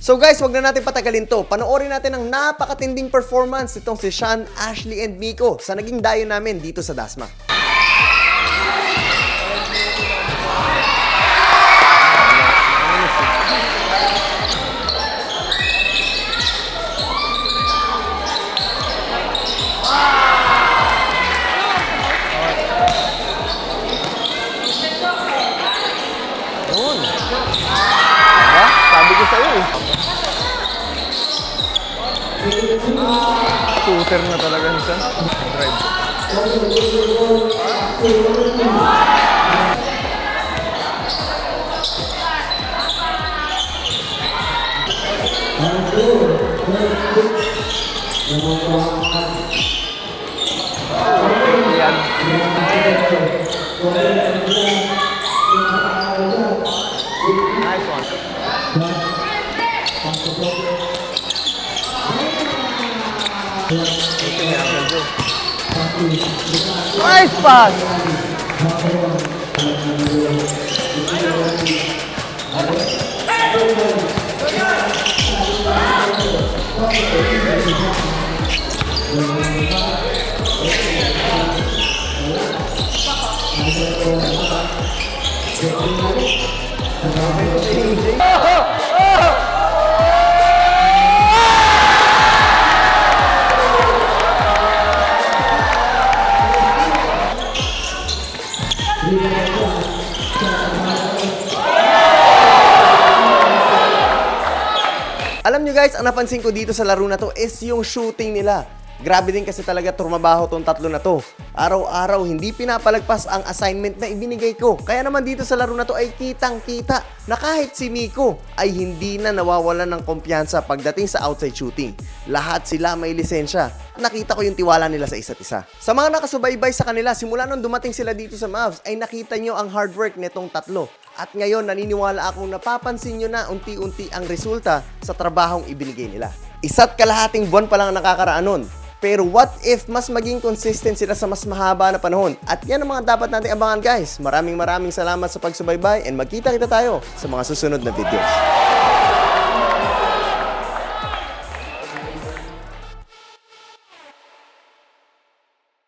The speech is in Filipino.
So guys, wag na natin patagalin to. Panoorin natin ang napakatinding performance nitong si Sean, Ashley, and Miko sa naging dayo namin dito sa Dasma. Yun. Diba? Sabi ko sa'yo eh. Shooter na talaga siya. Drive. Yan. Nice one. Nice pass! Alam nyo guys, ang napansin ko dito sa laro na to is yung shooting nila. Grabe din kasi talaga turmabaho tong tatlo na to. Araw-araw hindi pinapalagpas ang assignment na ibinigay ko. Kaya naman dito sa laro na to ay kitang-kita na kahit si Miko ay hindi na nawawalan ng kumpiyansa pagdating sa outside shooting. Lahat sila may lisensya. Nakita ko yung tiwala nila sa isa't isa. Sa mga nakasubaybay sa kanila, simula nung dumating sila dito sa Mavs, ay nakita nyo ang hard work nitong tatlo. At ngayon, naniniwala akong napapansin nyo na unti-unti ang resulta sa trabahong ibinigay nila. Isa't kalahating buwan pa lang ang nakakaraan nun. Pero what if mas maging consistent sila sa mas mahaba na panahon? At yan ang mga dapat nating abangan guys. Maraming salamat sa pagsubaybay and magkita-kita tayo sa mga susunod na videos.